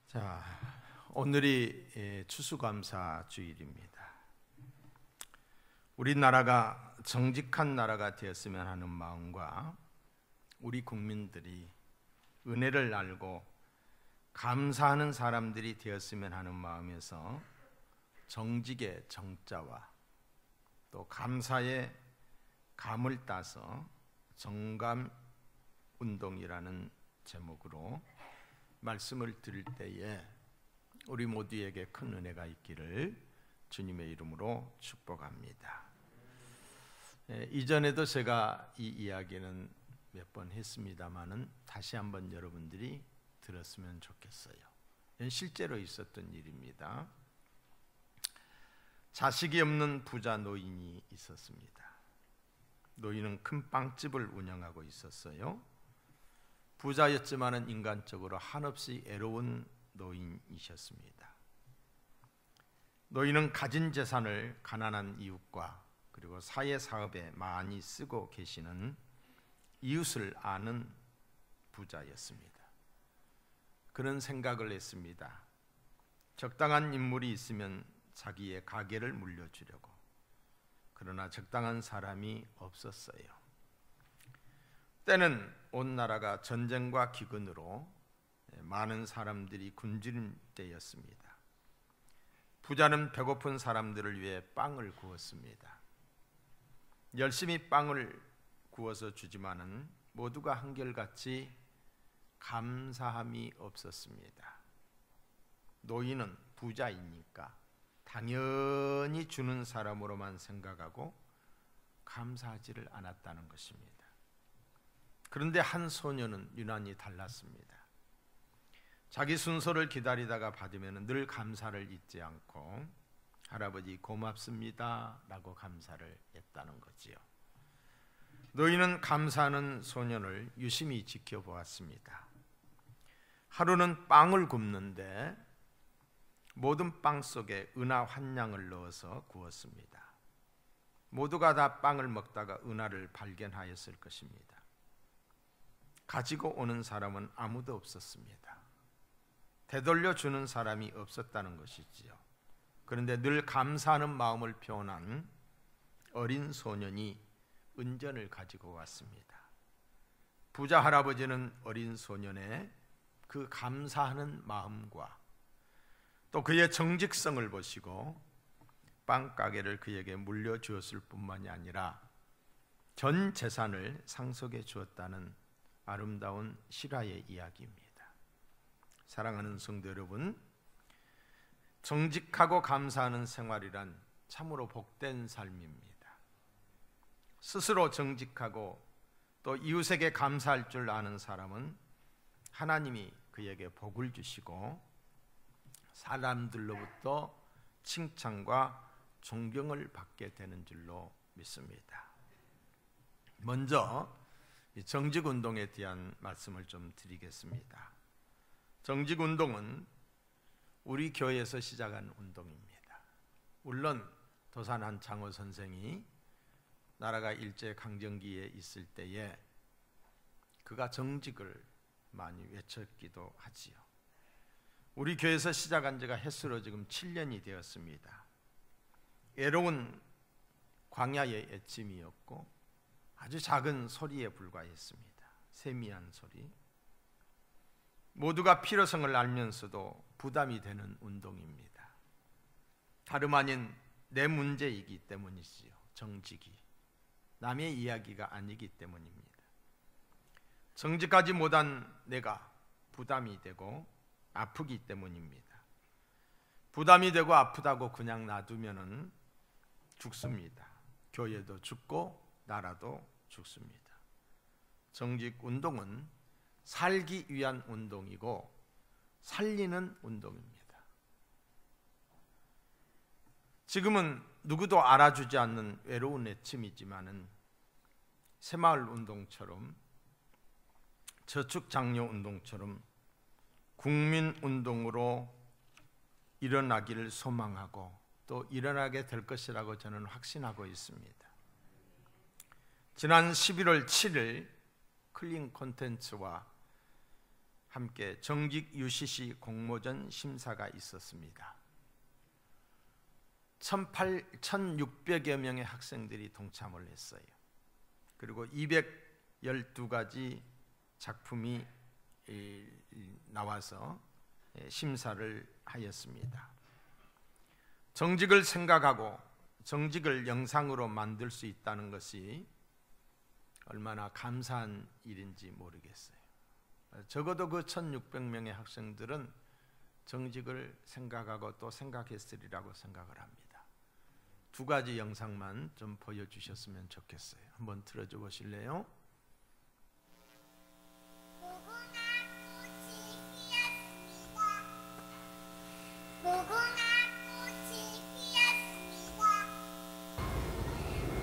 자, 오늘이 추수감사 주일입니다. 우리나라가 정직한 나라가 되었으면 하는 마음과 우리 국민들이 은혜를 알고 감사하는 사람들이 되었으면 하는 마음에서 정직의 정자와 또 감사의 감을 따서 정감운동이라는 제목으로 말씀을 드릴 때에 우리 모두에게 큰 은혜가 있기를 주님의 이름으로 축복합니다. 이전에도 제가 이 이야기는 몇 번 했습니다마는 다시 한번 여러분들이 들었으면 좋겠어요. 실제로 있었던 일입니다. 자식이 없는 부자 노인이 있었습니다. 노인은 큰 빵집을 운영하고 있었어요. 부자였지만은 인간적으로 한없이 애로운 노인이셨습니다. 노인은 가진 재산을 가난한 이웃과 그리고 사회 사업에 많이 쓰고 계시는 이웃을 아는 부자였습니다. 그런 생각을 했습니다. 적당한 인물이 있으면 자기의 가게를 물려주려고. 그러나 적당한 사람이 없었어요. 때는 온 나라가 전쟁과 기근으로 많은 사람들이 굶주린 때였습니다. 부자는 배고픈 사람들을 위해 빵을 구웠습니다. 열심히 빵을 구워서 주지만은 모두가 한결같이 감사함이 없었습니다. 노인은 부자이니까 당연히 주는 사람으로만 생각하고 감사하지를 않았다는 것입니다. 그런데 한 소녀는 유난히 달랐습니다. 자기 순서를 기다리다가 받으면 늘 감사를 잊지 않고 할아버지 고맙습니다 라고 감사를 했다는 거지요. 노인은 감사하는 소년을 유심히 지켜보았습니다. 하루는 빵을 굽는데 모든 빵 속에 은하 한 양을 넣어서 구웠습니다. 모두가 다 빵을 먹다가 은하를 발견하였을 것입니다. 가지고 오는 사람은 아무도 없었습니다. 되돌려 주는 사람이 없었다는 것이지요. 그런데 늘 감사하는 마음을 표현한 어린 소년이 은전을 가지고 왔습니다. 부자 할아버지는 어린 소년의 그 감사하는 마음과 또 그의 정직성을 보시고 빵 가게를 그에게 물려주었을 뿐만이 아니라 전 재산을 상속해 주었다는 아름다운 실화의 이야기입니다. 사랑하는 성도 여러분, 정직하고 감사하는 생활이란 참으로 복된 삶입니다. 스스로 정직하고 또 이웃에게 감사할 줄 아는 사람은 하나님이 그에게 복을 주시고 사람들로부터 칭찬과 존경을 받게 되는 줄로 믿습니다. 먼저 정직운동에 대한 말씀을 좀 드리겠습니다. 정직운동은 우리 교회에서 시작한 운동입니다. 물론 도산 한창호 선생이 나라가 일제강점기에 있을 때에 그가 정직을 많이 외쳤기도 하지요. 우리 교회에서 시작한 지가 햇수로 지금 7년이 되었습니다. 애로운 광야의 애침이었고 아주 작은 소리에 불과했습니다. 세미한 소리. 모두가 필요성을 알면서도 부담이 되는 운동입니다. 다름 아닌 내 문제이기 때문이지요. 정직이 남의 이야기가 아니기 때문입니다. 정직하지 못한 내가 부담이 되고 아프기 때문입니다. 부담이 되고 아프다고 그냥 놔두면은 죽습니다. 교회도 죽고 나라도 죽습니다. 정직 운동은 살기 위한 운동이고 살리는 운동입니다. 지금은 누구도 알아주지 않는 외로운 애침이지만은 새마을 운동처럼 저축장려 운동처럼 국민 운동으로 일어나기를 소망하고 또 일어나게 될 것이라고 저는 확신하고 있습니다. 지난 11월 7일 클린 콘텐츠와 함께 정직 UCC 공모전 심사가 있었습니다. 1,600여 명의 학생들이 동참을 했어요. 그리고 212가지 작품이 나와서 심사를 하였습니다. 정직을 생각하고 정직을 영상으로 만들 수 있다는 것이 얼마나 감사한 일인지 모르겠어요. 적어도 그 1,600명의 학생들은 정직을 생각하고 또 생각했으리라고 생각을 합니다. 두 가지 영상만 좀 보여주셨으면 좋겠어요. 한번 틀어줘 보실래요?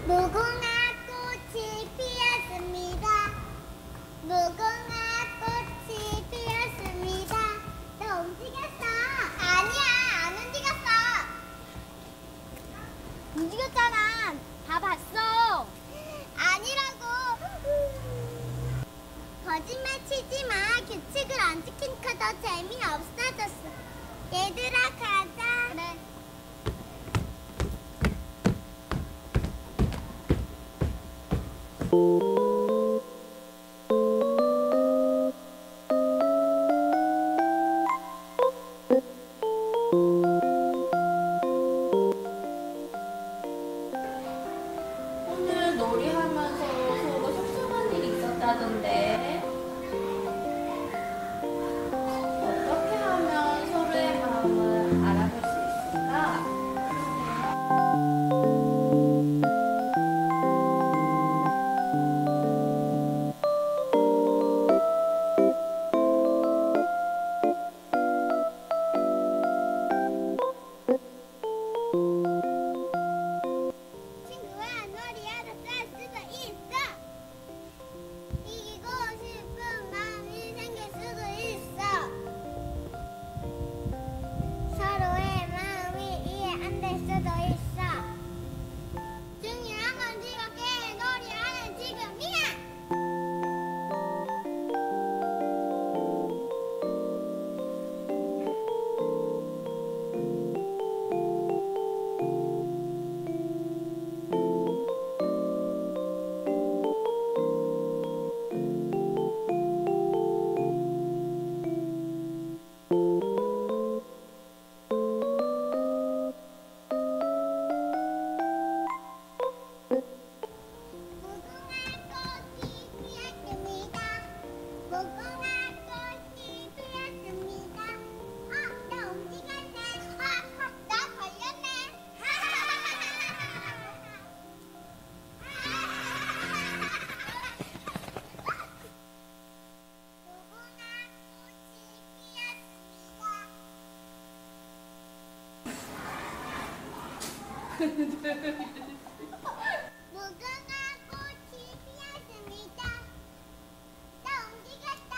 무궁화 꽃이 피었습니다. 무궁화 꽃이 피었습니다. 너 움직였어. 아니야, 안 움직였어. 움직였잖아. 다 봤어. 아니라고. 거짓말 치지 마. 규칙을 안 지키니까 더 재미없어졌어. 얘들아, 가자. 그래. 오늘 놀이하면서 서로 속상한 일이 있었다던데 어떻게 하면 서로의 마음을 알아볼 수 있을까? 친구와 놀이하러 쌀 수도 있어. 이기고 싶은 마음이 생길 수도 있어. 서로의 마음이 이해 안 될 수도 있어. 중요한 건 즐겁게 놀이하는 지금이야. 무궁화 꽃이 피었습니다. 무궁화 꽃이 피었습니다. 나 움직였네. 나 걸렸네. 무궁화 꽃이 피었습니다. 무궁화 꽃이 피었습니다. 나 움직였다.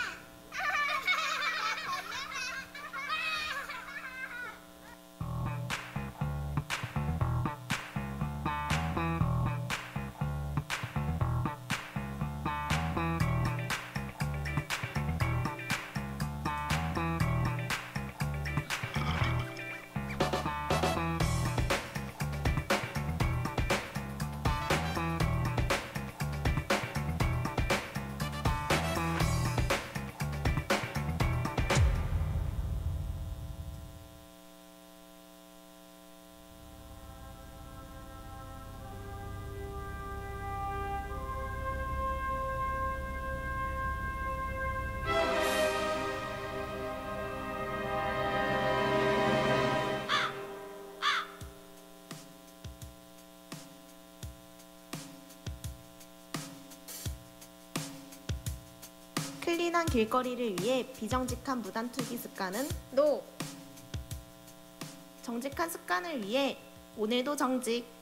클린한 길거리를 위해 비정직한 무단투기 습관은 NO! 정직한 습관을 위해 오늘도 정직!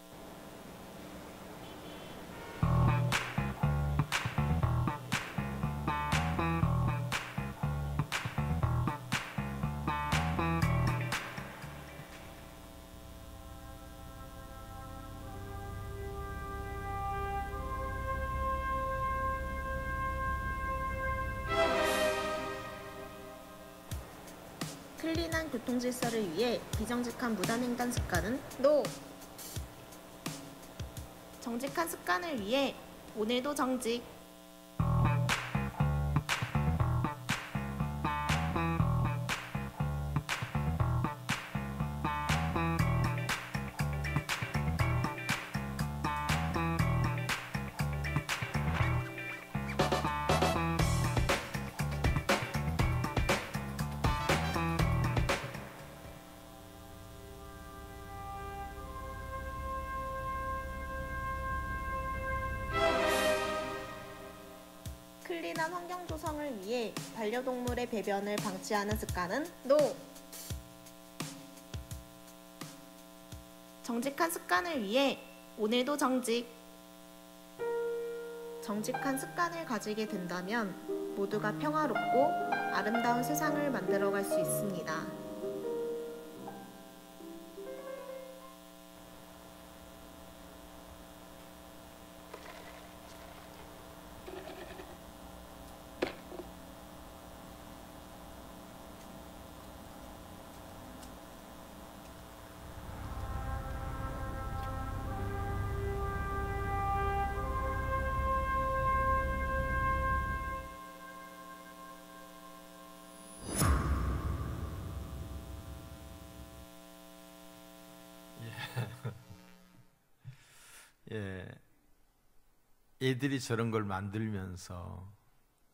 클린한 교통 질서를 위해 비정직한 무단횡단 습관은 NO! 정직한 습관을 위해 오늘도 정직! 클린한 환경 조성을 위해 반려동물의 배변을 방치하는 습관은 NO! 정직한 습관을 위해 오늘도 정직! 정직한 습관을 가지게 된다면 모두가 평화롭고 아름다운 세상을 만들어갈 수 있습니다. 예, 애들이 저런 걸 만들면서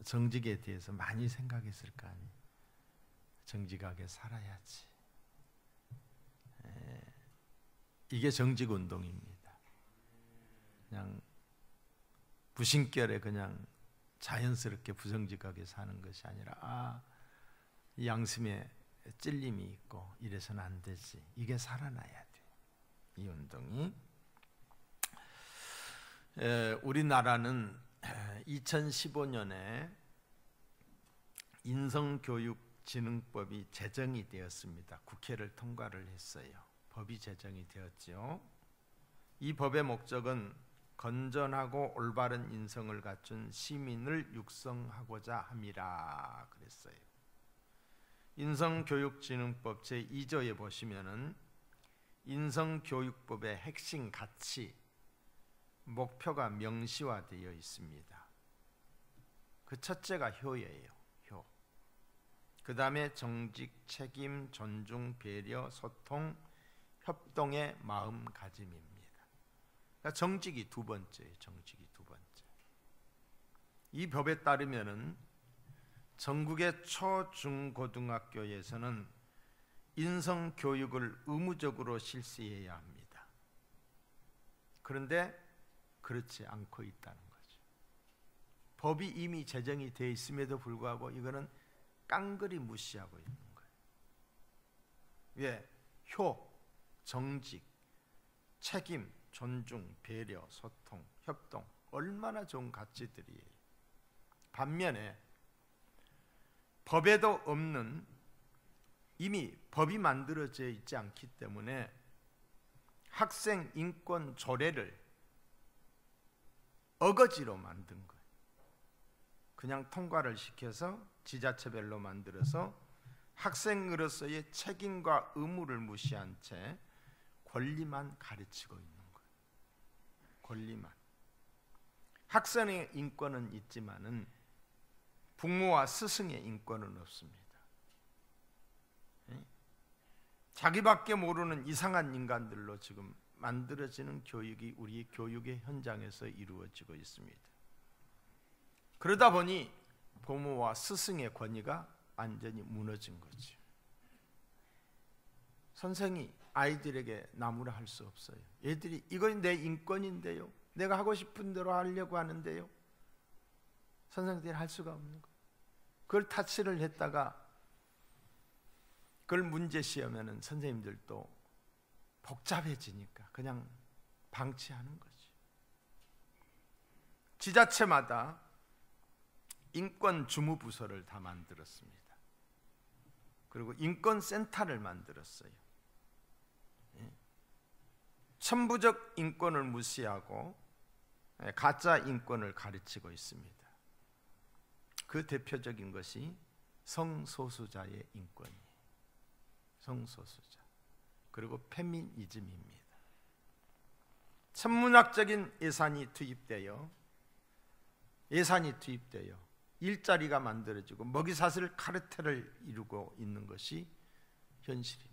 정직에 대해서 많이 생각했을 거 아니에요. 정직하게 살아야지. 이게 정직 운동입니다. 그냥 부신결에 그냥 자연스럽게 부정직하게 사는 것이 아니라 이 양심에 찔림이 있고 이래서는 안 되지. 이게 살아나야 돼. 이 운동이. 우리나라는 2015년에 인성교육진흥법이 제정이 되었습니다. 국회를 통과를 했어요. 법이 제정이 되었죠. 이 법의 목적은 건전하고 올바른 인성을 갖춘 시민을 육성하고자 함이라 그랬어요. 인성교육진흥법 제2조에 보시면은 인성교육법의 핵심 가치, 목표가 명시화되어 있습니다. 그 첫째가 효예요. 효. 그 다음에 정직, 책임, 존중, 배려, 소통, 협동의 마음가짐입니다. 그러니까 정직이 두 번째예요. 정직이 두 번째. 이 법에 따르면은 전국의 초, 중, 고등학교에서는 인성 교육을 의무적으로 실시해야 합니다. 그런데 그렇지 않고 있다는 거죠. 법이 이미 제정이 되어 있음에도 불구하고 이거는 깡그리 무시하고 있는 거예요. 왜? 효, 정직, 책임, 존중, 배려, 소통, 협동 얼마나 좋은 가치들이에요. 반면에 법에도 없는 이미 법이 만들어져 있지 않기 때문에 학생 인권 조례를 어거지로 만든 거예요. 그냥 통과를 시켜서 지자체별로 만들어서 학생으로서의 책임과 의무를 무시한 채 권리만 가르치고 있는 거예요. 권리만. 학생의 인권은 있지만은 부모와 스승의 인권은 없습니다. 자기밖에 모르는 이상한 인간들로 지금 만들어지는 교육이 우리 교육의 현장에서 이루어지고 있습니다. 그러다 보니 부모와 스승의 권위가 완전히 무너진 거죠. 선생이 아이들에게 나무라 할 수 없어요. 애들이 이건 내 인권인데요. 내가 하고 싶은 대로 하려고 하는데요. 선생들이 할 수가 없는 거예요. 그걸 타치를 했다가 그걸 문제시하면은 선생님들도 복잡해지니까 그냥 방치하는 거지. 지자체마다 인권 주무부서를 다 만들었습니다. 그리고 인권센터를 만들었어요. 천부적 인권을 무시하고 가짜 인권을 가르치고 있습니다. 그 대표적인 것이 성소수자의 인권이에요. 성소수자, 그리고 페미니즘입니다. 천문학적인 예산이 투입되어 일자리가 만들어지고 먹이사슬 카르텔을 이루고 있는 것이 현실입니다.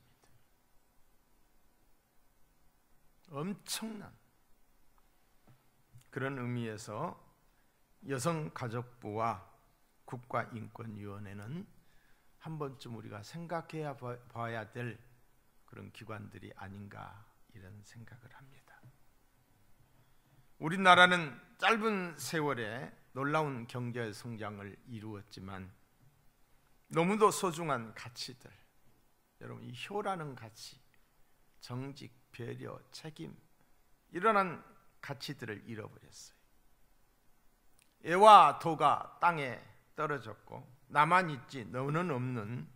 엄청난 그런 의미에서 여성가족부와 국가인권위원회는 한 번쯤 우리가 생각해야 봐야 될 그런 기관들이 아닌가 이런 생각을 합니다. 우리나라는 짧은 세월에 놀라운 경제 성장을 이루었지만 너무도 소중한 가치들, 여러분 이 효라는 가치, 정직, 배려, 책임, 이러한 가치들을 잃어버렸어요. 애와 도가 땅에 떨어졌고 나만 있지 너는 없는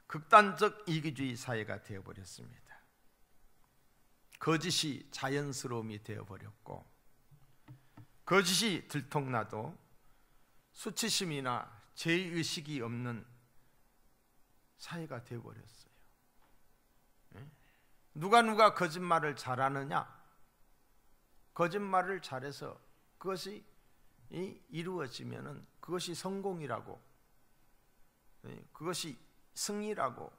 극단적 이기주의 사회가 되어버렸습니다. 거짓이 자연스러움이 되어버렸고 거짓이 들통나도 수치심이나 죄의식이 없는 사회가 되어버렸어요. 누가 거짓말을 잘하느냐? 거짓말을 잘해서 그것이 이루어지면은 그것이 성공이라고, 그것이 승리라고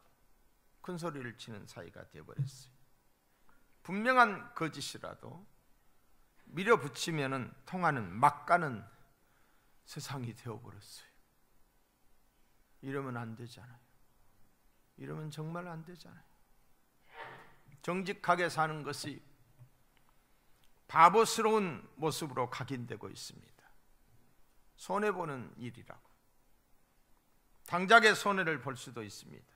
큰 소리를 치는 사회가 되어버렸어요. 분명한 거짓이라도 밀어붙이면은 통하는 막 가는 세상이 되어버렸어요. 이러면 안 되잖아요. 이러면 정말 안 되잖아요. 정직하게 사는 것이 바보스러운 모습으로 각인되고 있습니다. 손해보는 일이라고. 당장의 손해를 볼 수도 있습니다.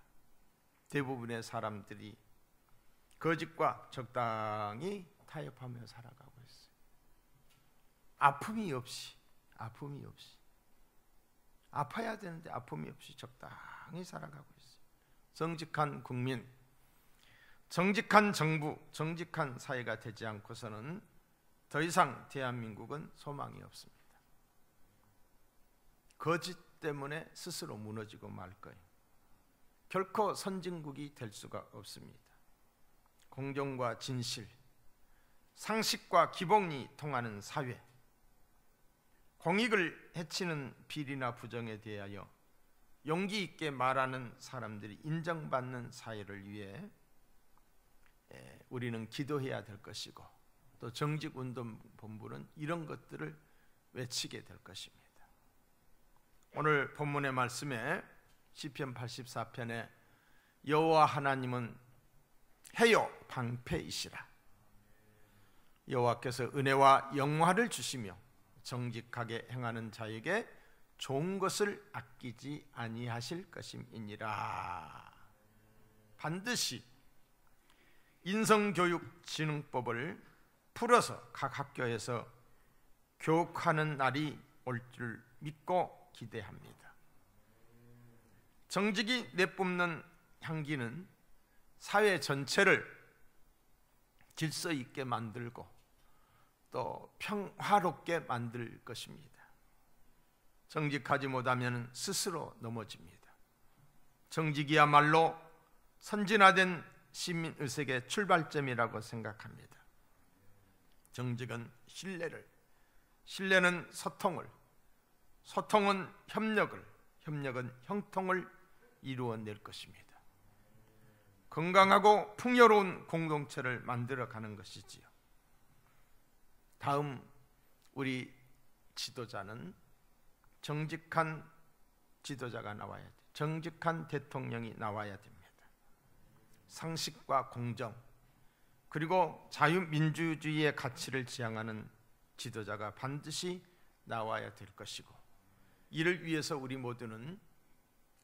대부분의 사람들이 거짓과 적당히 타협하며 살아가고 있어요. 아픔이 없이 아파야 되는데 아픔이 없이 적당히 살아가고 있어요. 정직한 국민, 정직한 정부, 정직한 사회가 되지 않고서는 더 이상 대한민국은 소망이 없습니다. 거짓 때문에 스스로 무너지고 말 거예요. 결코 선진국이 될 수가 없습니다. 공정과 진실, 상식과 기본이 통하는 사회, 공익을 해치는 비리나 부정에 대하여 용기 있게 말하는 사람들이 인정받는 사회를 위해 우리는 기도해야 될 것이고, 또 정직운동본부는 이런 것들을 외치게 될 것입니다. 오늘 본문의 말씀에 시편 84편에 여호와 하나님은 해요 방패이시라. 여호와께서 은혜와 영화를 주시며 정직하게 행하는 자에게 좋은 것을 아끼지 아니하실 것임이니라. 반드시 인성교육진흥법을 풀어서 각 학교에서 교육하는 날이 올 줄 믿고 기대합니다. 정직이 내뿜는 향기는 사회 전체를 질서 있게 만들고 또 평화롭게 만들 것입니다. 정직하지 못하면 스스로 넘어집니다. 정직이야말로 선진화된 시민의식의 출발점이라고 생각합니다. 정직은 신뢰는 소통을, 소통은 협력을, 협력은 형통을 이루어낼 것입니다. 건강하고 풍요로운 공동체를 만들어가는 것이지요. 다음 우리 지도자는 정직한 지도자가 나와야 돼요. 정직한 대통령이 나와야 됩니다. 상식과 공정, 그리고 자유민주주의의 가치를 지향하는 지도자가 반드시 나와야 될 것이고, 이를 위해서 우리 모두는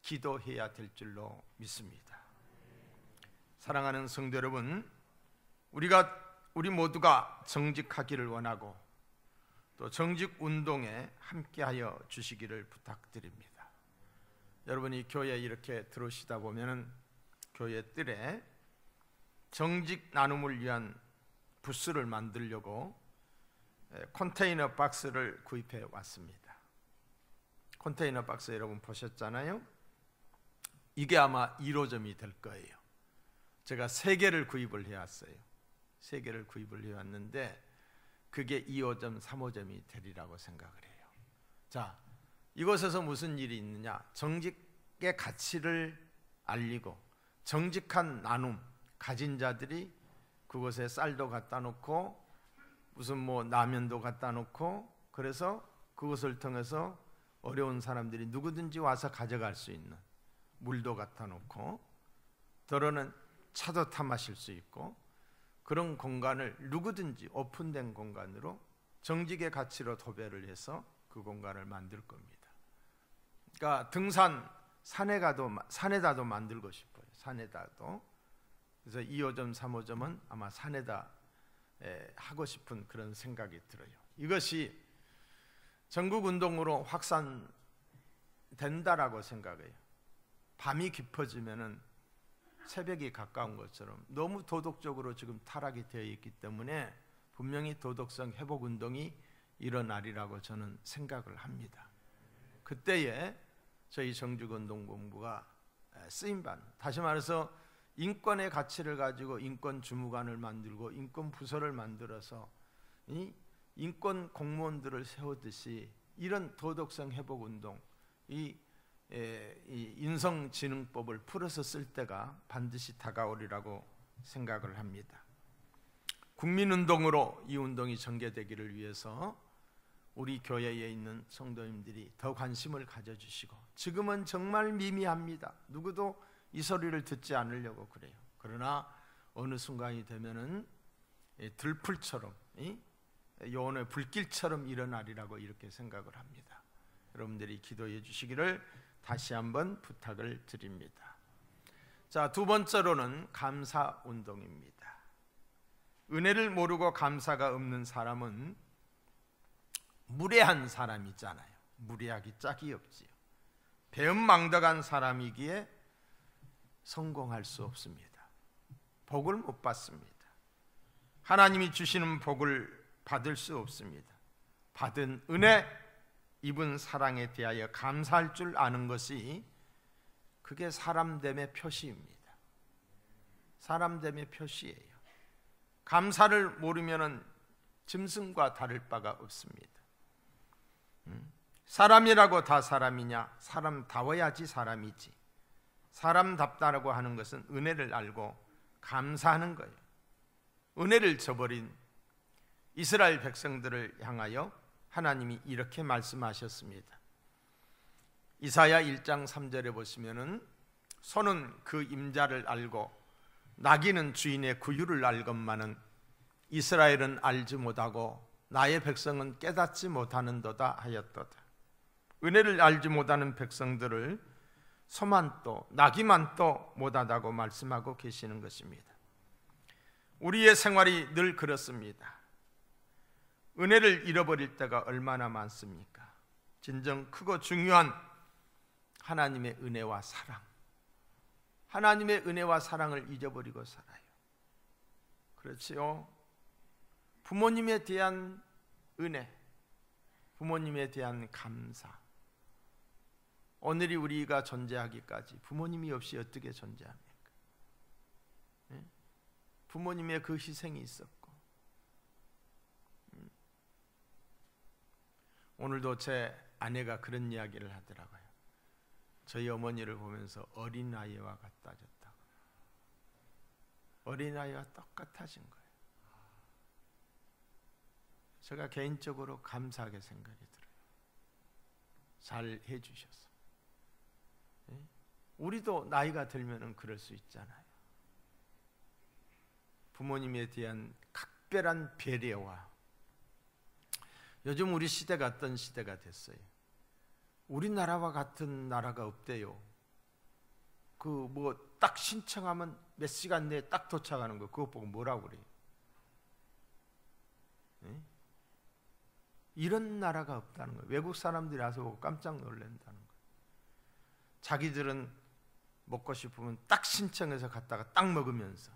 기도해야 될 줄로 믿습니다. 사랑하는 성도 여러분, 우리 모두가 정직하기를 원하고 또 정직 운동에 함께하여 주시기를 부탁드립니다. 여러분이 교회에 이렇게 들어오시다 보면은 교회 뜰에 정직 나눔을 위한 부스를 만들려고 컨테이너 박스를 구입해 왔습니다. 컨테이너 박스 여러분 보셨잖아요. 이게 아마 1호점이 될 거예요. 제가 3개를 구입을 해왔어요. 3개를 구입을 해왔는데 그게 2호점, 3호점이 되리라고 생각을 해요. 자, 이곳에서 무슨 일이 있느냐? 정직의 가치를 알리고 정직한 나눔 가진 자들이 그곳에 쌀도 갖다 놓고 무슨 뭐 라면도 갖다 놓고, 그래서 그것을 통해서 어려운 사람들이 누구든지 와서 가져갈 수 있는 물도 갖다 놓고, 더러는 차도 타 마실 수 있고, 그런 공간을 누구든지 오픈된 공간으로 정직의 가치로 도배를 해서 그 공간을 만들 겁니다. 그러니까 등산 산에다도 만들고 싶어요. 산에다도. 그래서 2호점, 3호점은 아마 산에다 하고 싶은 그런 생각이 들어요. 이것이 전국 운동으로 확산된다라고 생각해요. 밤이 깊어지면은 새벽이 가까운 것처럼 너무 도덕적으로 지금 타락이 되어 있기 때문에 분명히 도덕성 회복 운동이 일어나리라고 저는 생각을 합니다. 그때에 저희 정직운동본부가 쓰임받는, 다시 말해서 인권의 가치를 가지고 인권 주무관을 만들고 인권 부서를 만들어서 이 인권 공무원들을 세우듯이 이런 도덕성 회복 운동, 이 인성지능법을 풀어서 쓸 때가 반드시 다가오리라고 생각을 합니다. 국민운동으로 이 운동이 전개되기를 위해서 우리 교회에 있는 성도님들이 더 관심을 가져주시고, 지금은 정말 미미합니다. 누구도 이 소리를 듣지 않으려고 그래요. 그러나 어느 순간이 되면은 들풀처럼, 요원의 불길처럼 일어나리라고 이렇게 생각을 합니다. 여러분들이 기도해 주시기를 다시 한번 부탁을 드립니다. 자, 두 번째로는 감사 운동입니다. 은혜를 모르고 감사가 없는 사람은 무례한 사람이잖아요. 무례하기 짝이 없지요. 배은망덕한 사람이기에 성공할 수 없습니다. 복을 못 받습니다. 하나님이 주시는 복을 받을 수 없습니다. 받은 은혜, 입은 사랑에 대하여 감사할 줄 아는 것이, 그게 사람됨의 표시입니다. 사람됨의 표시예요. 감사를 모르면은 짐승과 다를 바가 없습니다. 사람이라고 다 사람이냐? 사람다워야지 사람이지. 사람답다라고 하는 것은 은혜를 알고 감사하는 거예요. 은혜를 저버린 이스라엘 백성들을 향하여 하나님이 이렇게 말씀하셨습니다. 이사야 1장 3절에 보시면은 소는 그 임자를 알고 나귀는 주인의 구유를 알건만은 이스라엘은 알지 못하고 나의 백성은 깨닫지 못하는도다 하였도다. 은혜를 알지 못하는 백성들을 소만 또 나귀만 또 못하다고 말씀하고 계시는 것입니다. 우리의 생활이 늘 그렇습니다. 은혜를 잃어버릴 때가 얼마나 많습니까? 진정 크고 중요한 하나님의 은혜와 사랑, 하나님의 은혜와 사랑을 잊어버리고 살아요. 그렇지요? 부모님에 대한 은혜, 부모님에 대한 감사. 오늘이 우리가 존재하기까지 부모님이 없이 어떻게 존재합니까? 부모님의 그 희생이 있었고, 오늘도 제 아내가 그런 이야기를 하더라고요. 저희 어머니를 보면서 어린아이와 같아졌다고. 어린아이와 똑같아진 거예요. 제가 개인적으로 감사하게 생각이 들어요. 잘 해주셔서. 우리도 나이가 들면은 그럴 수 있잖아요. 부모님에 대한 각별한 배려와, 요즘 우리 시대가 어떤 시대가 됐어요. 우리나라와 같은 나라가 없대요. 그 뭐 딱 신청하면 몇 시간 내에 딱 도착하는 거, 그거 보고 뭐라고 그래요? 이런 나라가 없다는 거예요. 외국 사람들이 와서 보고 깜짝 놀란다는 거예요. 자기들은 먹고 싶으면 딱 신청해서 갔다가 딱 먹으면서,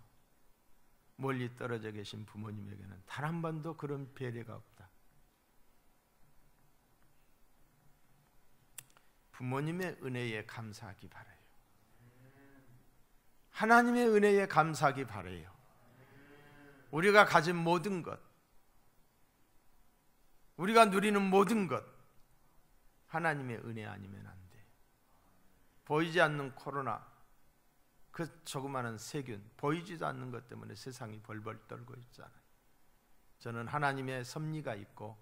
멀리 떨어져 계신 부모님에게는 단 한 번도 그런 배려가 없다. 부모님의 은혜에 감사하기 바라요. 하나님의 은혜에 감사하기 바라요. 우리가 가진 모든 것, 우리가 누리는 모든 것, 하나님의 은혜 아니면 안 돼. 보이지 않는 코로나, 그 조그마한 세균, 보이지도 않는 것 때문에 세상이 벌벌 떨고 있잖아요. 저는 하나님의 섭리가 있고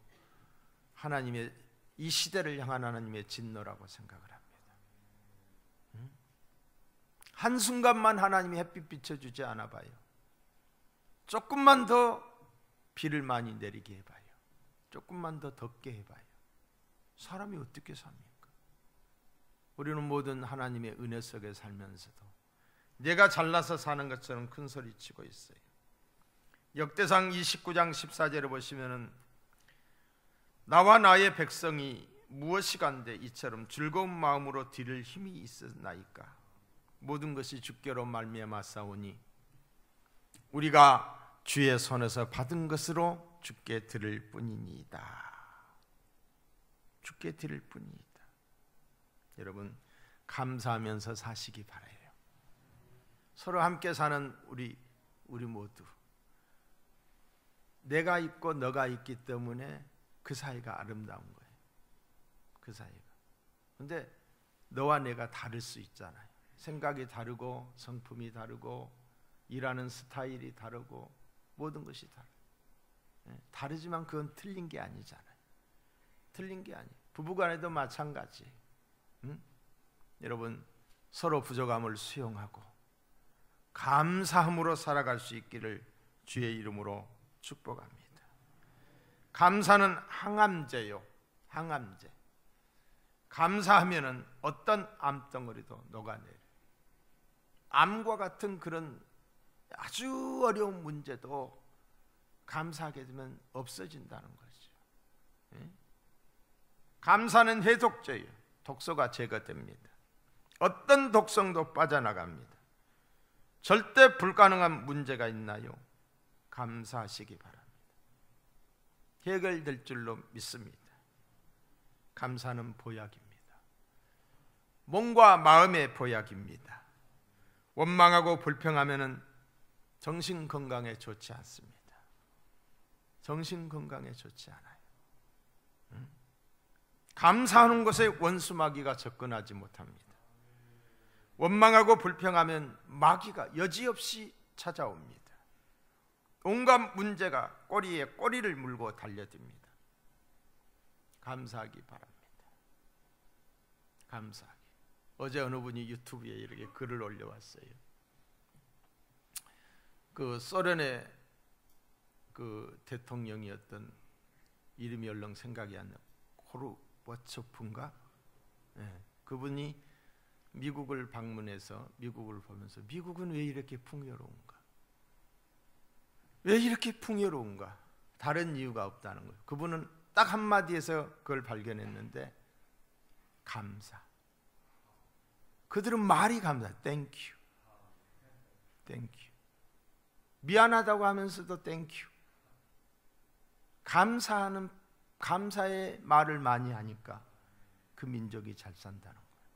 하나님의 이 시대를 향한 하나님의 진노라고 생각을 합니다. 한순간만 하나님이 햇빛 비춰주지 않아 봐요. 조금만 더 비를 많이 내리게 해봐요. 조금만 더 덥게 해봐요. 사람이 어떻게 삽니까? 우리는 모든 하나님의 은혜 속에 살면서도 내가 잘나서 사는 것처럼 큰 소리치고 있어요. 역대상 29장 14절에 보시면은 나와 나의 백성이 무엇이 간데 이처럼 즐거운 마음으로 드릴 힘이 있었나이까. 모든 것이 주께로 말미암아 싸우니 우리가 주의 손에서 받은 것으로 주께 드릴 뿐이니이다. 주께 드릴 뿐이다. 여러분, 감사하면서 사시기 바라요. 서로 함께 사는 우리 모두, 내가 있고 너가 있기 때문에 그 사이가 아름다운 거예요. 그 사이가. 근데 너와 내가 다를 수 있잖아요. 생각이 다르고 성품이 다르고 일하는 스타일이 다르고 모든 것이 다르요. 다르지만 그건 틀린 게 아니잖아요. 틀린 게 아니에요. 부부간에도 마찬가지. 여러분, 서로 부족함을 수용하고 감사함으로 살아갈 수 있기를 주의 이름으로 축복합니다. 감사는 항암제요. 항암제. 감사하면은 어떤 암덩어리도 녹아내려. 암과 같은 그런 아주 어려운 문제도 감사하게 되면 없어진다는 거죠. 감사는 해독제예요. 독소가 제거됩니다. 어떤 독성도 빠져나갑니다. 절대 불가능한 문제가 있나요? 감사하시기 바랍니다. 해결될 줄로 믿습니다. 감사는 보약입니다. 몸과 마음의 보약입니다. 원망하고 불평하면은 정신 건강에 좋지 않습니다. 정신 건강에 좋지 않아요. 감사하는 것에 원수마귀가 접근하지 못합니다. 원망하고 불평하면 마귀가 여지없이 찾아옵니다. 온갖 문제가 꼬리에 꼬리를 물고 달려듭니다. 감사하기 바랍니다. 감사하기. 어제 어느 분이 유튜브에 이렇게 글을 올려왔어요. 그 소련의 그 대통령이었던 이름이 얼렁 생각이 안 나. 고르바초프인가? 네. 그분이 미국을 방문해서 미국을 보면서 미국은 왜 이렇게 풍요로운가? 왜 이렇게 풍요로운가? 다른 이유가 없다는 거예요. 그분은 딱 한마디에서 그걸 발견했는데 감사. 그들은 말이 감사. 땡큐. 땡큐. 미안하다고 하면서도 땡큐. 감사의 말을 많이 하니까 그 민족이 잘 산다는 거예요.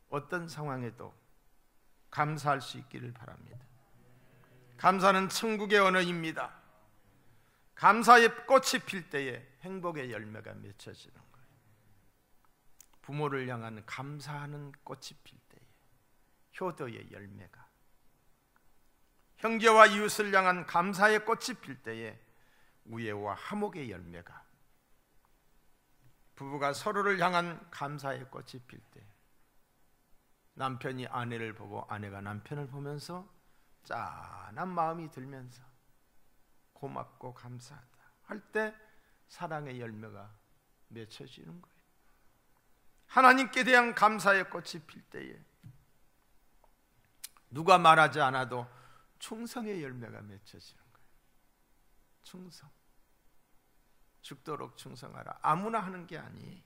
어떤 상황에도 감사할 수 있기를 바랍니다. 감사는 천국의 언어입니다. 감사의 꽃이 필 때에 행복의 열매가 맺혀지는 거예요. 부모를 향한 감사하는 꽃이 필 때에 효도의 열매가, 형제와 이웃을 향한 감사의 꽃이 필 때에 우애와 화목의 열매가, 부부가 서로를 향한 감사의 꽃이 필 때 남편이 아내를 보고 아내가 남편을 보면서 짠한 마음이 들면서 고맙고 감사하다 할 때 사랑의 열매가 맺혀지는 거예요. 하나님께 대한 감사의 꽃이 필 때에 누가 말하지 않아도 충성의 열매가 맺혀지는 거예요. 충성. 죽도록 충성하라. 아무나 하는 게 아니에요.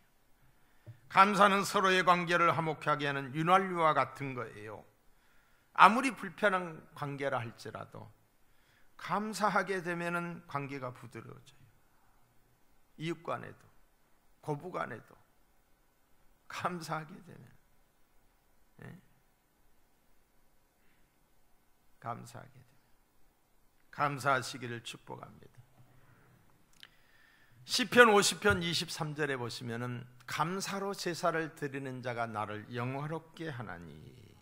감사는 서로의 관계를 화목하게 하는 윤활유와 같은 거예요. 아무리 불편한 관계라 할지라도 감사하게 되면은 관계가 부드러워져요. 이웃 간에도 고부 간에도 감사하게 되면 감사하게 됩니다. 감사하시기를 축복합니다. 시편 50편 23절에 보시면은 감사로 제사를 드리는 자가 나를 영화롭게 하나니,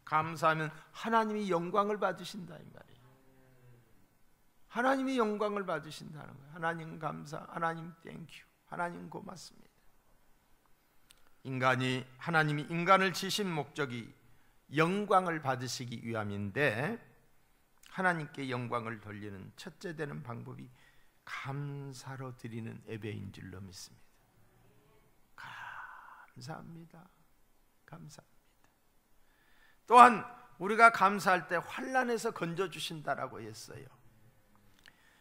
감사하면 하나님이 영광을 받으신다 이 말이에요. 하나님이 영광을 받으신다는 거예요. 하나님 감사, 하나님 땡큐, 하나님 고맙습니다. 하나님이 인간을 지신 목적이 영광을 받으시기 위함인데, 하나님께 영광을 돌리는 첫째 되는 방법이 감사로 드리는 예배인 줄로 믿습니다. 감사합니다. 감사합니다. 또한 우리가 감사할 때 환난에서 건져주신다라고 했어요.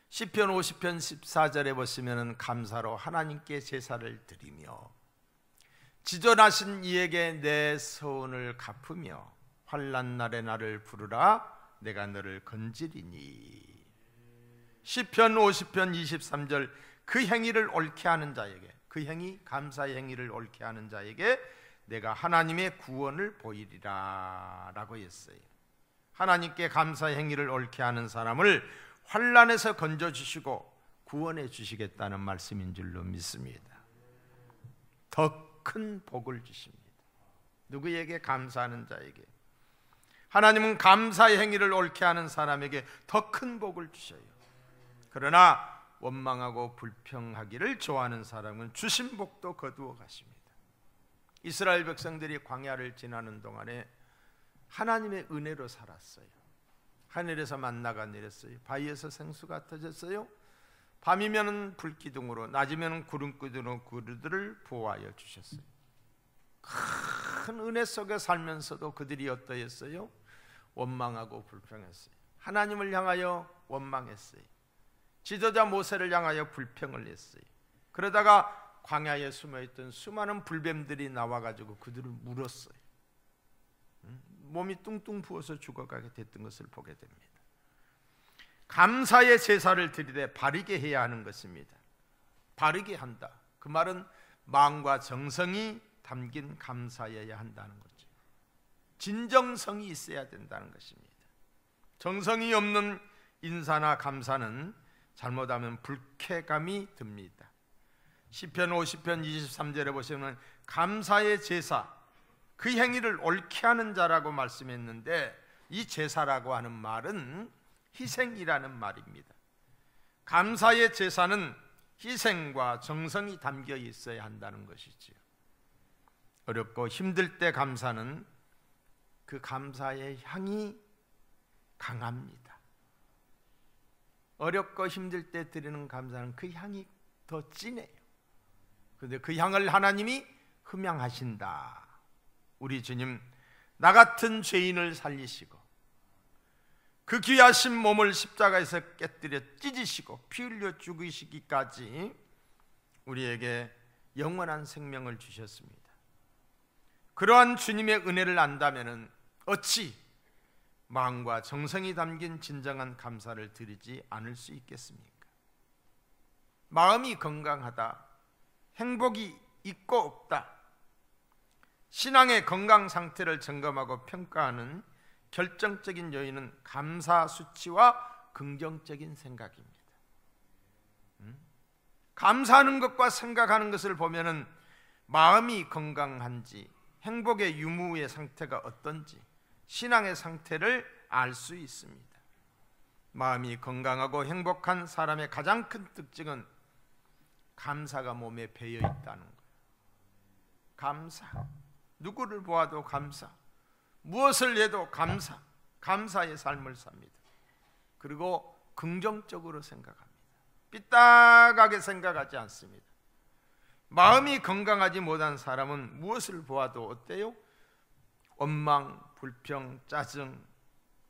시편 50편 14절에 보시면 감사로 하나님께 제사를 드리며 지존하신 이에게 내 서운을 갚으며 환난 날에 나를 부르라 내가 너를 건지리니. 시편 50편 23절 그 행위를 옳게 하는 자에게, 그 행위 감사의 행위를 옳게 하는 자에게 내가 하나님의 구원을 보이리라 라고 했어요. 하나님께 감사의 행위를 옳게 하는 사람을 환난에서 건져주시고 구원해 주시겠다는 말씀인 줄로 믿습니다. 더 큰 복을 주십니다. 누구에게? 감사하는 자에게. 하나님은 감사의 행위를 옳게 하는 사람에게 더 큰 복을 주셔요. 그러나 원망하고 불평하기를 좋아하는 사람은 주신 복도 거두어 가십니다. 이스라엘 백성들이 광야를 지나는 동안에 하나님의 은혜로 살았어요. 하늘에서 만나가 내렸어요. 바위에서 생수가 터졌어요. 밤이면 불기둥으로, 낮이면 구름기둥으로 그들을 보호하여 주셨어요. 큰 은혜 속에 살면서도 그들이 어떠했어요? 원망하고 불평했어요. 하나님을 향하여 원망했어요. 지도자 모세를 향하여 불평을 했어요. 그러다가 광야에 숨어있던 수많은 불뱀들이 나와가지고 그들을 물었어요. 몸이 뚱뚱 부어서 죽어가게 됐던 것을 보게 됩니다. 감사의 제사를 드리되 바르게 해야 하는 것입니다. 바르게 한다. 그 말은 마음과 정성이 담긴 감사여야 한다는 거죠. 진정성이 있어야 된다는 것입니다. 정성이 없는 인사나 감사는 잘못하면 불쾌감이 듭니다. 시편 50편 23절에 보시면 감사의 제사, 그 행위를 옳게 하는 자라고 말씀했는데, 이 제사라고 하는 말은 희생이라는 말입니다. 감사의 제사는 희생과 정성이 담겨 있어야 한다는 것이지요. 어렵고 힘들 때 감사는 그 감사의 향이 강합니다. 어렵고 힘들 때 드리는 감사는 그 향이 더 진해요. 그런데 그 향을 하나님이 흠양하신다. 우리 주님, 나 같은 죄인을 살리시고 그 귀하신 몸을 십자가에서 깨뜨려 찢으시고 피 흘려 죽으시기까지 우리에게 영원한 생명을 주셨습니다. 그러한 주님의 은혜를 안다면 어찌 마음과 정성이 담긴 진정한 감사를 드리지 않을 수 있겠습니까? 마음이 건강하다, 행복이 있고 없다, 신앙의 건강 상태를 점검하고 평가하는 결정적인 요인은 감사 수치와 긍정적인 생각입니다. 감사하는 것과 생각하는 것을 보면은 마음이 건강한지, 행복의 유무의 상태가 어떤지, 신앙의 상태를 알 수 있습니다. 마음이 건강하고 행복한 사람의 가장 큰 특징은 감사가 몸에 배어 있다는 거예요. 감사, 누구를 보아도 감사, 무엇을 해도 감사, 감사의 삶을 삽니다. 그리고 긍정적으로 생각합니다. 삐딱하게 생각하지 않습니다. 마음이 건강하지 못한 사람은 무엇을 보아도 어때요? 원망, 불평, 짜증,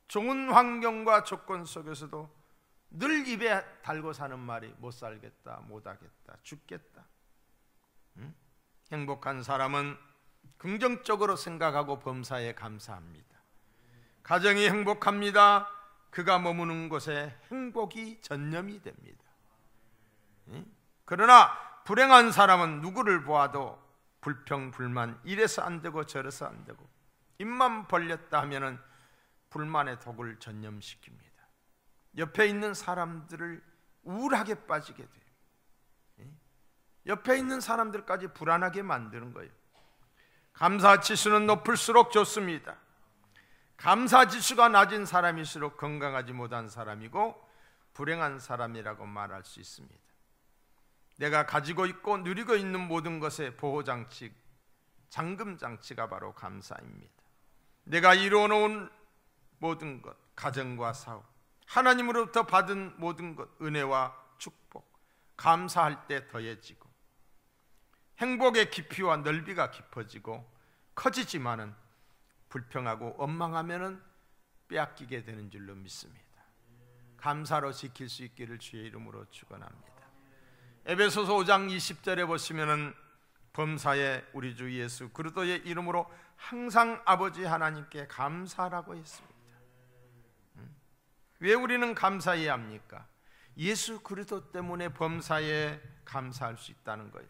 좋은 환경과 조건 속에서도 늘 입에 달고 사는 말이 못 살겠다, 못 하겠다, 죽겠다. 행복한 사람은 긍정적으로 생각하고 범사에 감사합니다. 가정이 행복합니다. 그가 머무는 곳에 행복이 전념이 됩니다. 그러나 불행한 사람은 누구를 보아도 불평, 불만, 이래서 안 되고 저래서 안 되고, 입만 벌렸다 하면은 불만의 독을 전염시킵니다. 옆에 있는 사람들을 우울하게 빠지게 돼요. 옆에 있는 사람들까지 불안하게 만드는 거예요. 감사 지수는 높을수록 좋습니다. 감사 지수가 낮은 사람일수록 건강하지 못한 사람이고 불행한 사람이라고 말할 수 있습니다. 내가 가지고 있고 누리고 있는 모든 것의 보호장치, 잠금장치가 바로 감사입니다. 내가 이루어놓은 모든 것, 가정과 사업, 하나님으로부터 받은 모든 것, 은혜와 축복, 감사할 때 더해지고 행복의 깊이와 넓이가 깊어지고 커지지만은 불평하고 원망하면은 빼앗기게 되는 줄로 믿습니다. 감사로 지킬 수 있기를 주의 이름으로 축원합니다. 에베소서 5장 20절에 보시면은 범사에 우리 주 예수 그리스도의 이름으로 항상 아버지 하나님께 감사라고 했습니다. 왜 우리는 감사해야 합니까? 예수 그리스도 때문에 범사에 감사할 수 있다는 거예요.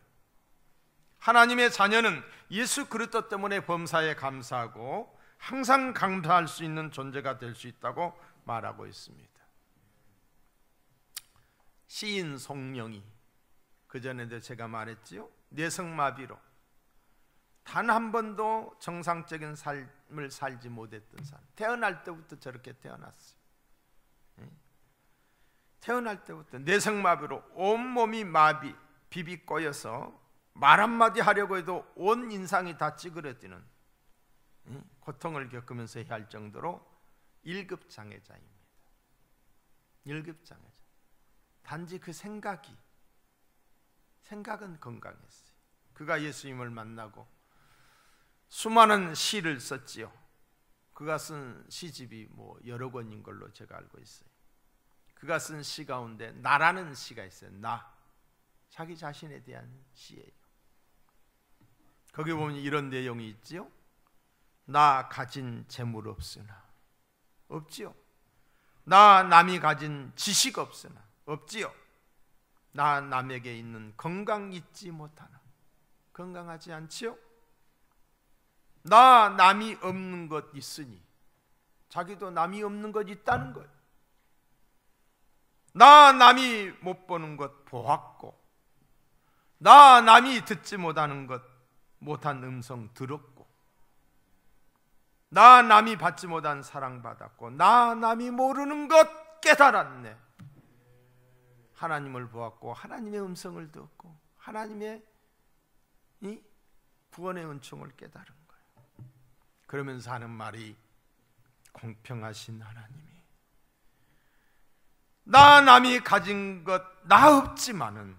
하나님의 자녀는 예수 그리스도 때문에 범사에 감사하고 항상 감사할 수 있는 존재가 될 수 있다고 말하고 있습니다. 시인 송영이, 그전에도 제가 말했지요, 뇌성마비로 단 한 번도 정상적인 삶을 살지 못했던 사람, 태어날 때부터 저렇게 태어났어요. 태어날 때부터 뇌성마비로 온몸이 마비, 비비 꼬여서 말 한마디 하려고 해도 온 인상이 다 찌그러지는 고통을 겪으면서 해야 할 정도로 1급 장애자입니다. 1급 장애자. 단지 그 생각은 건강했어요. 그가 예수님을 만나고 수많은 시를 썼지요. 그가 쓴 시집이 여러 권인 걸로 제가 알고 있어요. 그가 쓴 시 가운데 나라는 시가 있어요. 나, 자기 자신에 대한 시예요. 거기 보면 이런 내용이 있지요. 나 가진 재물 없으나, 없지요. 나 남이 가진 지식 없으나, 없지요. 나 남에게 있는 건강 잊지 못하나, 건강하지 않지요. 나 남이 없는 것 있으니, 자기도 남이 없는 것 있다는 거예요. 나 남이 못 보는 것 보았고, 나 남이 듣지 못하는 것, 못한 음성 들었고, 나 남이 받지 못한 사랑 받았고, 나 남이 모르는 것 깨달았네. 하나님을 보았고 하나님의 음성을 듣고 하나님의 이 구원의 은총을 깨달은 거예요. 그러면서 하는 말이, 공평하신 하나님이 나 남이 가진 것 나 없지만은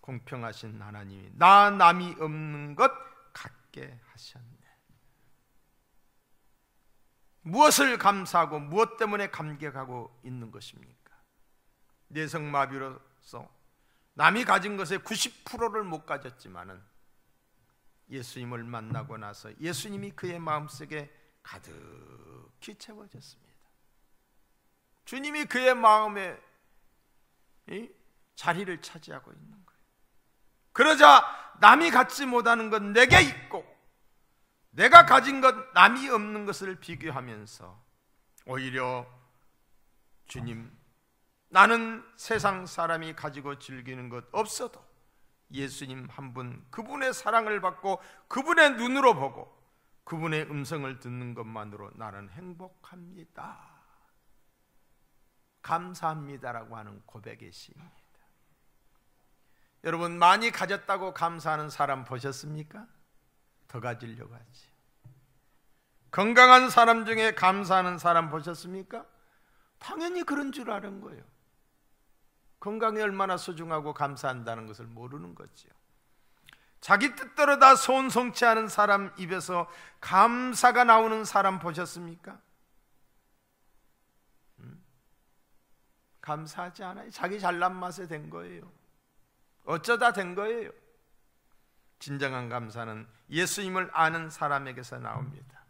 공평하신 하나님이 나 남이 없는 것 갖게 하셨네. 무엇을 감사하고 무엇 때문에 감격하고 있는 것입니까? 뇌성마비로서 남이 가진 것의 90%를 못 가졌지만은 예수님을 만나고 나서 예수님이 그의 마음속에 가득히 채워졌습니다. 주님이 그의 마음에 자리를 차지하고 있는 거예요. 그러자 남이 갖지 못하는 건 내게 있고 내가 가진 것 남이 없는 것을 비교하면서 오히려 주님, 나는 세상 사람이 가지고 즐기는 것 없어도 예수님 한 분, 그분의 사랑을 받고 그분의 눈으로 보고 그분의 음성을 듣는 것만으로 나는 행복합니다, 감사합니다라고 하는 고백의 시입니다. 여러분, 많이 가졌다고 감사하는 사람 보셨습니까? 더 가지려고 하지. 건강한 사람 중에 감사하는 사람 보셨습니까? 당연히 그런 줄 아는 거예요. 건강이 얼마나 소중하고 감사한다는 것을 모르는 거지요. 자기 뜻대로 다 소원성취하는 사람 입에서 감사가 나오는 사람 보셨습니까? 감사하지 않아요. 자기 잘난 맛에 된 거예요. 어쩌다 된 거예요. 진정한 감사는 예수님을 아는 사람에게서 나옵니다.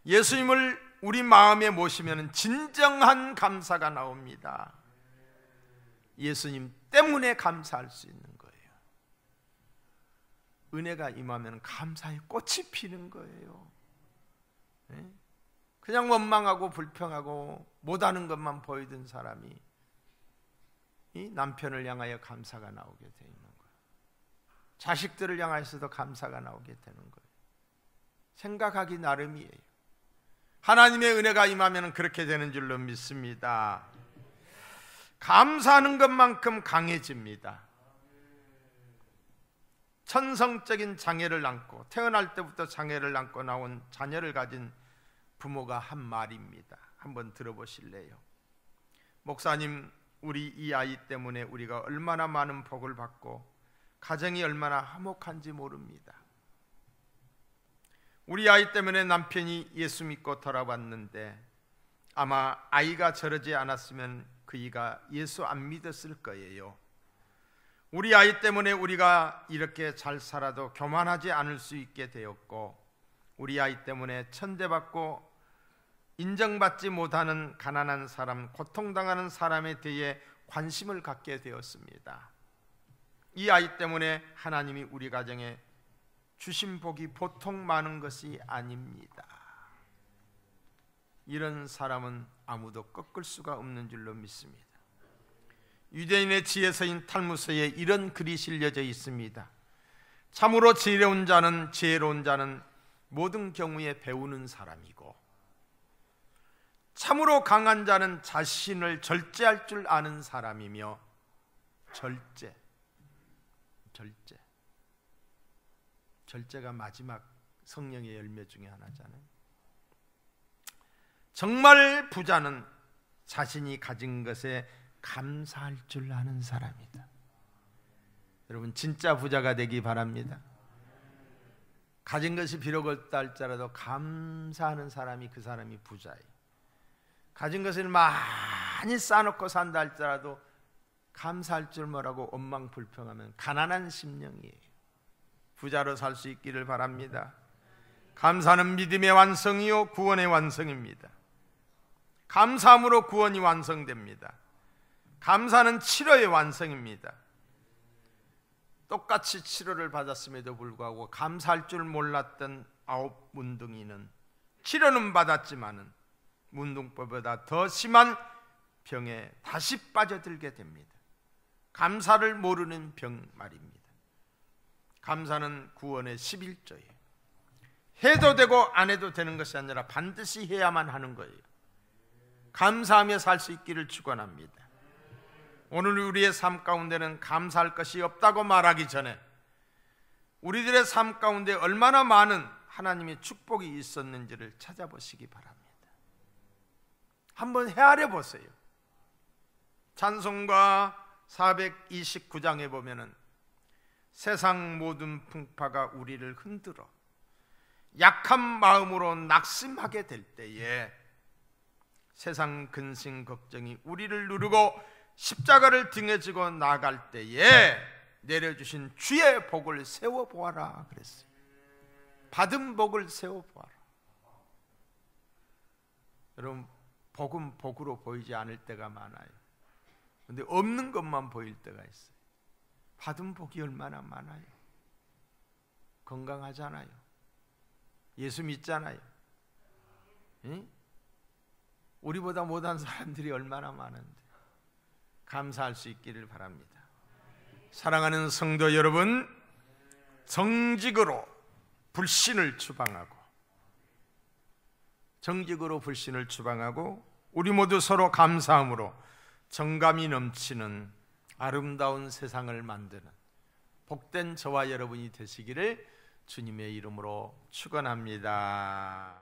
예수님을 우리 마음에 모시면 진정한 감사가 나옵니다. 예수님 때문에 감사할 수 있는 거예요. 은혜가 임하면 감사의 꽃이 피는 거예요. 그냥 원망하고 불평하고 못하는 것만 보이던 사람이 이 남편을 향하여 감사가 나오게 되어 있는 거예요. 자식들을 향해서도 감사가 나오게 되는 거예요. 생각하기 나름이에요. 하나님의 은혜가 임하면 그렇게 되는 줄로 믿습니다. 감사하는 것만큼 강해집니다. 천성적인 장애를 안고 태어날 때부터 장애를 안고 나온 자녀를 가진 부모가 한 말입니다. 한번 들어보실래요? 목사님, 우리 이 아이 때문에 우리가 얼마나 많은 복을 받고 가정이 얼마나 화목한지 모릅니다. 우리 아이 때문에 남편이 예수 믿고 돌아왔는데 아마 아이가 저러지 않았으면 그이가 예수 안 믿었을 거예요. 우리 아이 때문에 우리가 이렇게 잘 살아도 교만하지 않을 수 있게 되었고, 우리 아이 때문에 천대받고 인정받지 못하는 가난한 사람, 고통당하는 사람에 대해 관심을 갖게 되었습니다. 이 아이 때문에 하나님이 우리 가정에 주신 복이 보통 많은 것이 아닙니다. 이런 사람은 아무도 꺾을 수가 없는 줄로 믿습니다. 유대인의 지혜서인 탈무서에 이런 글이 실려져 있습니다. 참으로 지혜로운 자는 모든 경우에 배우는 사람이고, 참으로 강한 자는 자신을 절제할 줄 아는 사람이며, 절제가 마지막 성령의 열매 중에 하나잖아요. 정말 부자는 자신이 가진 것에 감사할 줄 아는 사람이다. 여러분, 진짜 부자가 되기 바랍니다. 가진 것이 비록 없다 할지라도 감사하는 사람이 그 사람이 부자예요. 가진 것을 많이 쌓아놓고 산다 할지라도 감사할 줄 모르고 원망불평하면 가난한 심령이에요. 부자로 살 수 있기를 바랍니다. 감사는 믿음의 완성이요 구원의 완성입니다. 감사함으로 구원이 완성됩니다. 감사는 치료의 완성입니다. 똑같이 치료를 받았음에도 불구하고 감사할 줄 몰랐던 9 문둥이는 치료는 받았지만은 문둥보다 더 심한 병에 다시 빠져들게 됩니다. 감사를 모르는 병 말입니다. 감사는 구원의 11조예요. 해도 되고 안 해도 되는 것이 아니라 반드시 해야만 하는 거예요. 감사하며 살 수 있기를 축원합니다. 오늘 우리의 삶 가운데는 감사할 것이 없다고 말하기 전에 우리들의 삶 가운데 얼마나 많은 하나님의 축복이 있었는지를 찾아보시기 바랍니다. 한번 헤아려 보세요. 찬송가 429장에 보면은 세상 모든 풍파가 우리를 흔들어 약한 마음으로 낙심하게 될 때에 세상 근심 걱정이 우리를 누르고 십자가를 등에 지고 나갈 때에 내려주신 주의 복을 세워보아라 그랬어요. 받은 복을 세워보아라. 여러분, 복은 복으로 보이지 않을 때가 많아요. 그런데 없는 것만 보일 때가 있어요. 받은 복이 얼마나 많아요. 건강하잖아요. 예수 믿잖아요. 응? 우리보다 못한 사람들이 얼마나 많은데 감사할 수 있기를 바랍니다. 사랑하는 성도 여러분, 정직으로 불신을 추방하고 우리 모두 서로 감사함으로 정감이 넘치는 아름다운 세상을 만드는 복된 저와 여러분이 되시기를 주님의 이름으로 축원합니다.